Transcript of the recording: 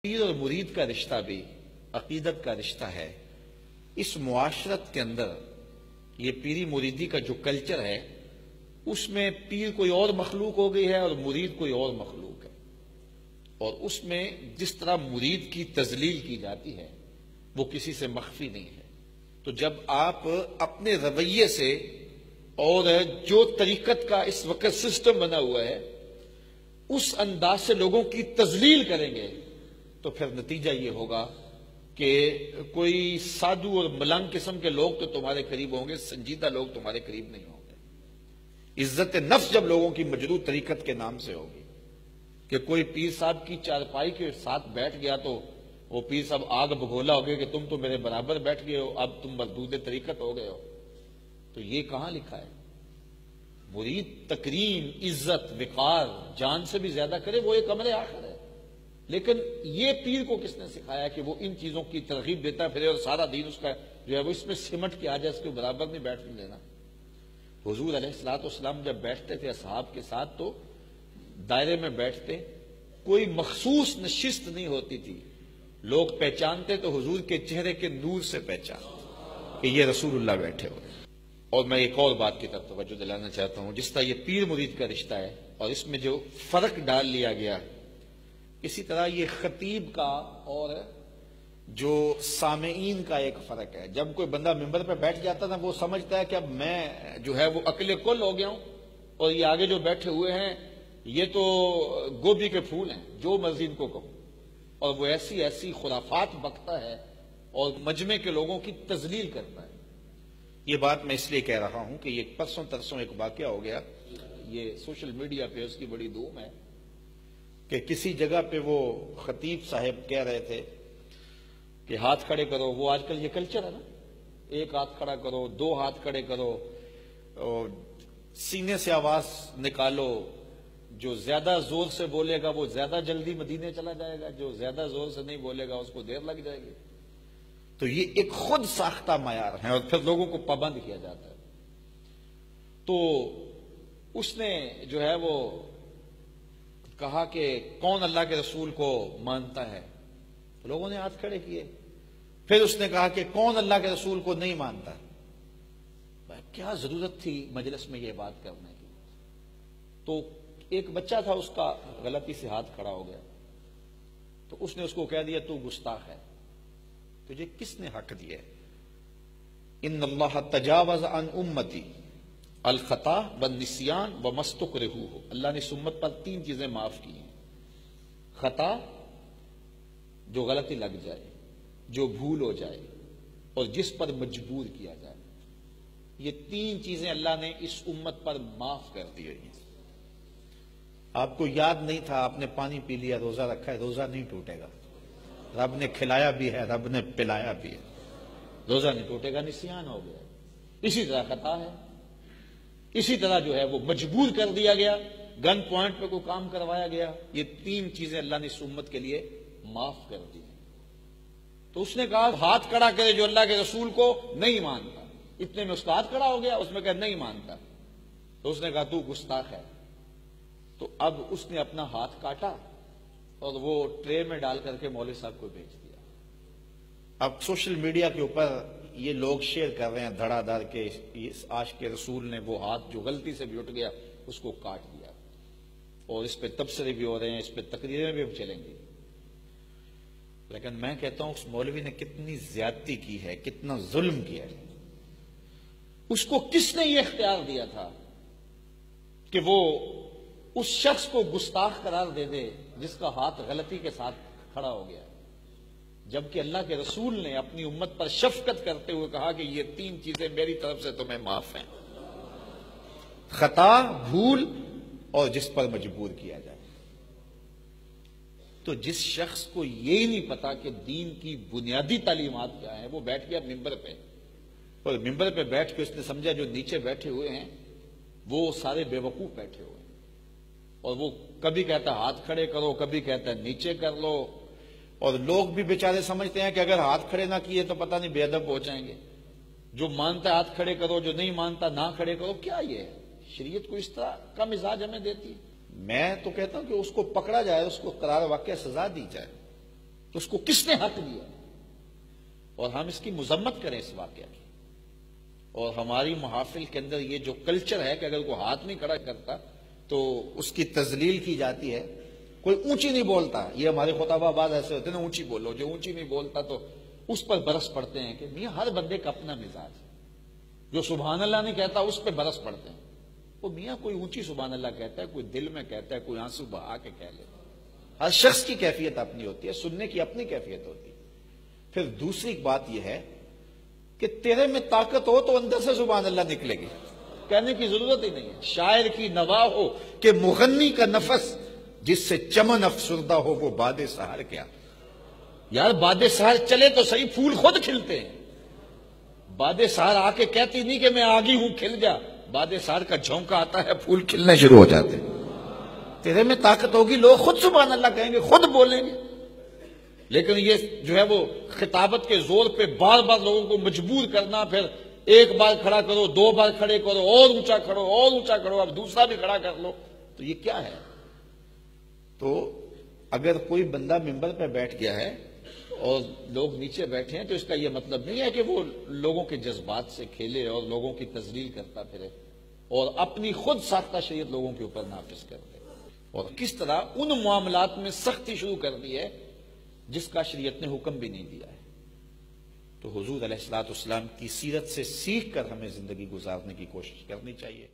پیر اور مرید کا رشتہ بھی عقیدت کا رشتہ ہے۔ اس معاشرت کے اندر یہ پیری مریدی کا جو کلچر ہے، اس میں پیر کوئی اور مخلوق ہو گئی ہے اور مرید کوئی اور مخلوق ہے، اور اس میں جس طرح مرید کی تذلیل کی جاتی ہے وہ کسی سے مخفی نہیں ہے۔ تو جب آپ اپنے رویے سے اور جو طریقت کا اس وقت سسٹم بنا ہوا ہے اس انداز سے لوگوں کی تذلیل کریں گے تو پھر نتیجہ یہ ہوگا کہ کوئی سادھو اور ملنگ قسم کے لوگ تو تمہارے قریب ہوں گے، سنجیدہ لوگ تمہارے قریب نہیں ہوں گے۔ عزت نفس جب لوگوں کی مجروح طریقت کے نام سے ہوگی کہ کوئی پیر صاحب کی چارپائی کے ساتھ بیٹھ گیا تو وہ پیر صاحب آگ بگولا ہو گیا کہ تم تو میرے برابر بیٹھ گئے ہو، اب تم مردود طریقت ہو گئے ہو، تو یہ کہاں لکھا ہے؟ مرید تکریم، عزت، وقار جان سے بھی زیادہ کرے، وہ ایک امر آخر ہے۔ لیکن یہ پیر کو کس نے سکھایا کہ وہ ان چیزوں کی ترغیب دیتا پھرے اور سارا دین اس کا جو ہے وہ اس میں سمٹ کے آ جائے، اس کے برابر نہیں بیٹھنے دینا۔ حضور علیہ الصلوۃ والسلام جب بیٹھتے تھے اصحاب کے ساتھ تو دائرے میں بیٹھتے، کوئی مخصوص نشست نہیں ہوتی تھی، لوگ پہچانتے تو حضور کے چہرے کے نور سے پہچان کہ یہ رسول اللہ بیٹھے ہوئے۔ اور میں ایک اور بات کی طرف توجہ دلانا چاہتا ہوں، جس طرح یہ پیر مرید کا رشتہ ہے اور اس میں جو فرق ڈال لیا گیا، اسی طرح یہ خطیب کا اور جو سامعین کا ایک فرق ہے۔ جب کوئی بندہ ممبر پہ بیٹھ جاتا نا، وہ سمجھتا ہے کہ اب میں جو ہے وہ عقل کل ہو گیا ہوں اور یہ آگے جو بیٹھے ہوئے ہیں یہ تو گوبھی کے پھول ہیں، جو مرضی ان کو کہو، اور وہ ایسی ایسی خرافات بکتا ہے اور مجمع کے لوگوں کی تذلیل کرتا ہے۔ یہ بات میں اس لیے کہہ رہا ہوں کہ یہ پرسوں ترسوں ایک واقعہ ہو گیا، یہ سوشل میڈیا پہ اس کی بڑی دھوم ہے کہ کسی جگہ پہ وہ خطیب صاحب کہہ رہے تھے کہ ہاتھ کھڑے کرو، وہ آج کل یہ کلچر ہے نا، ایک ہاتھ کھڑا کرو، دو ہاتھ کھڑے کرو، سینے سے آواز نکالو، جو زیادہ زور سے بولے گا وہ زیادہ جلدی مدینے چلا جائے گا، جو زیادہ زور سے نہیں بولے گا اس کو دیر لگ جائے گی۔ تو یہ ایک خود ساختہ معیار ہے اور پھر لوگوں کو پابند کیا جاتا ہے۔ تو اس نے جو ہے وہ کہا کہ کون اللہ کے رسول کو مانتا ہے، تو لوگوں نے ہاتھ کھڑے کیے۔ پھر اس نے کہا کہ کون اللہ کے رسول کو نہیں مانتا۔ کیا ضرورت تھی مجلس میں یہ بات کرنے کی؟ تو ایک بچہ تھا، اس کا غلطی سے ہاتھ کھڑا ہو گیا، تو اس نے اس کو کہہ دیا تو گستاخ ہے۔ تجھے کس نے حق دیا؟ ان اللہ تجاوز عن امتی الخطا والنسیان وما استکرہوا، اللہ نے اس امت پر 3 چیزیں معاف کی ہیں: خطا، جو غلطی لگ جائے، جو بھول ہو جائے، اور جس پر مجبور کیا جائے۔ یہ 3 چیزیں اللہ نے اس امت پر معاف کر دی ہیں۔ آپ کو یاد نہیں تھا، آپ نے پانی پی لیا، روزہ رکھا ہے، روزہ نہیں ٹوٹے گا۔ رب نے کھلایا بھی ہے، رب نے پلایا بھی ہے، روزہ نہیں ٹوٹے گا، نسیان ہو گیا۔ اسی طرح خطا ہے، اسی طرح جو ہے وہ مجبور کر دیا گیا، گن پوائنٹ پہ کوئی کام کروایا گیا۔ یہ 3 چیزیں اللہ نے اس امت کے لیے معاف کر دی۔ تو اس نے کہا ہاتھ کھڑا کرے جو اللہ کے رسول کو نہیں مانتا۔ اتنے میں اس کا ہاتھ کھڑا ہو گیا، اس میں کہا نہیں مانتا، تو اس نے کہا تو گستاخ ہے۔ تو اب اس نے اپنا ہاتھ کاٹا اور وہ ٹرے میں ڈال کر کے مولوی صاحب کو بھیج دیا۔ اب سوشل میڈیا کے اوپر یہ لوگ شیئر کر رہے ہیں دھڑا دھڑ کے، اس عاشق کے رسول نے وہ ہاتھ جو غلطی سے بھی اٹھ گیا اس کو کاٹ دیا، اور اس پہ تبصرے بھی ہو رہے ہیں، اس پہ تقریریں بھی چلیں گی۔ لیکن میں کہتا ہوں اس مولوی نے کتنی زیادتی کی ہے، کتنا ظلم کیا ہے۔ اس کو کس نے یہ اختیار دیا تھا کہ وہ اس شخص کو گستاخ قرار دے دے جس کا ہاتھ غلطی کے ساتھ کھڑا ہو گیا، جبکہ اللہ کے رسول نے اپنی امت پر شفقت کرتے ہوئے کہا کہ یہ 3 چیزیں میری طرف سے تمہیں معاف ہیں: خطا، بھول، اور جس پر مجبور کیا جائے۔ تو جس شخص کو یہ نہیں پتا کہ دین کی بنیادی تعلیمات کیا ہیں، وہ بیٹھ گیا ممبر پہ، اور ممبر پہ بیٹھ کے اس نے سمجھا جو نیچے بیٹھے ہوئے ہیں وہ سارے بے وقوف بیٹھے ہوئے ہیں، اور وہ کبھی کہتا ہے ہاتھ کھڑے کرو، کبھی کہتا ہے نیچے کر لو، اور لوگ بھی بیچارے سمجھتے ہیں کہ اگر ہاتھ کھڑے نہ کیے تو پتہ نہیں بے ادب ہو جائیں گے، جو مانتا ہے ہاتھ کھڑے کرو، جو نہیں مانتا نہ کھڑے کرو۔ کیا یہ ہے؟ شریعت کو اس طرح کا مزاج ہمیں دیتی ہے؟ میں تو کہتا ہوں کہ اس کو پکڑا جائے، اس کو قرار واقع سزا دی جائے، تو اس کو کس نے حق دیا؟ اور ہم اس کی مذمت کریں اس واقعہ کی. اور ہماری محافل کے اندر یہ جو کلچر ہے کہ اگر کوئی ہاتھ نہیں کھڑا کرتا تو اس کی تذلیل کی جاتی ہے. کوئی اونچی نہیں بولتا، یہ ہمارے خطبہ بعض ایسے ہوتے ہیں نا، اونچی بولو. جو اونچی نہیں بولتا تو اس پر برس پڑتے ہیں کہ میاں ہر بندے کا اپنا مزاج ہے. جو سبحان اللہ نہیں کہتا اس پہ برس پڑتے ہیں. وہ میاں کوئی اونچی سبحان اللہ کہتا ہے، کوئی دل میں کہتا ہے، کوئی آنسو بہا کے کہہ لیتا ہے. ہر شخص کی کیفیت اپنی ہوتی ہے، سننے کی اپنی کیفیت ہوتی ہے. پھر دوسری بات یہ ہے کہ تیرے میں طاقت ہو تو اندر سے سبحان اللہ نکلے گی، کہنے کی ضرورت ہی نہیں ہے. شاعر کی نوا ہو کہ مغنی کا نفس جس سے چمن افسردہ ہو وہ باد سحر کیا. یار باد سحر چلے تو صحیح، پھول خود کھلتے ہیں. باد سحر آ کے کہتی نہیں کہ میں آگی ہوں کھل جا. باد سحر کا جھونکا آتا ہے، پھول کھلنے شروع ہو جاتے ہیں. تیرے میں طاقت ہوگی، لوگ خود سبحان اللہ کہیں گے، خود بولیں گے. لیکن یہ جو ہے وہ خطابت کے زور پہ بار بار لوگوں کو مجبور کرنا، پھر ایک بار کھڑا کرو، دو بار کھڑے کرو، اور اونچا کھڑو، اور اونچا کھڑو، اب دوسرا بھی کھڑا کر لو، تو یہ کیا ہے؟ تو اگر کوئی بندہ ممبر پہ بیٹھ گیا ہے اور لوگ نیچے بیٹھے ہیں تو اس کا یہ مطلب نہیں ہے کہ وہ لوگوں کے جذبات سے کھیلے اور لوگوں کی تذلیل کرتا پھرے اور اپنی خود ساختہ شریعت لوگوں کے اوپر نافذ کر دے. اور کس طرح ان معاملات میں سختی شروع کر دی ہے جس کا شریعت نے حکم بھی نہیں دیا ہے. تو حضور علیہ الصلوۃ والسلام کی سیرت سے سیکھ کر ہمیں زندگی گزارنے کی کوشش کرنی چاہیے.